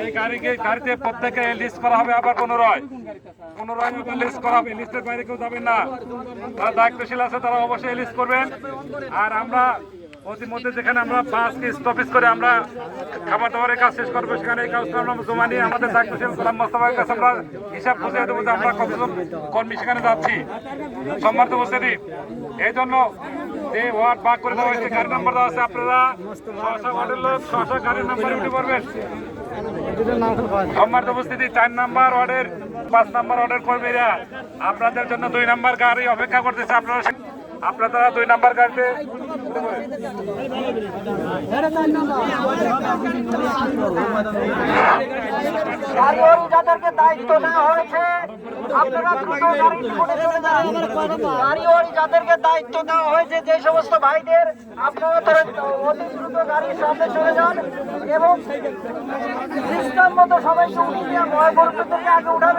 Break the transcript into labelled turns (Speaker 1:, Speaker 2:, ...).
Speaker 1: এই গাড়িতে প্রত্যেকে লিস্ট করা হবে, আবার পুনরায় লিস্ট করা হবে। লিস্টের বাইরে কেউ যাবেন না, যারা দায়িত্বশীল আছে তারা অবশ্যই লিস্ট করবেন। আর আমরা মধ্যে যেখানে আমরা বাসকে স্টপেজ করে আমরা খাবার দাবারের কাজ শেষ করবো, সেখানে এই কাজটা আমরা জমা নিয়ে আমাদের দায়িত্বশীল গোলাম মোস্তফার কাছে আমরা হিসাব বুঝিয়ে দেবো যে আমরা কতজন কর্মী সেখানে যাচ্ছি। সম্মানিত উপস্থিতি, এই জন্য যে ওয়ার্ড ভাগ করে দেওয়া হয়েছে, গাড়ি নাম্বার দেওয়া আছে, আপনারা ওয়ার্ডের লোক গাড়ির নাম্বারে উঠে পড়বেন। সম্মানিত উপস্থিতি, 4 নাম্বার ওয়ার্ডের 5 নাম্বার ওয়ার্ডের কর্মীরা আপনাদের জন্য 2 নাম্বার গাড়ি অপেক্ষা করতেছে। আপনারা 2 নাম্বার গাড়িতে
Speaker 2: যাদেরকে দায়িত্ব দেওয়া হয়েছে আপনারা দ্রুত যাদেরকে দায়িত্ব দেওয়া হয়েছে যে সমস্ত ভাইদের আপনারা অতি দ্রুত গাড়ির সামনে চলে যান এবং সিস্টেম মতো সবাইকে উঠিয়ে মহাপুরুষদেরকে আগে উঠাবে।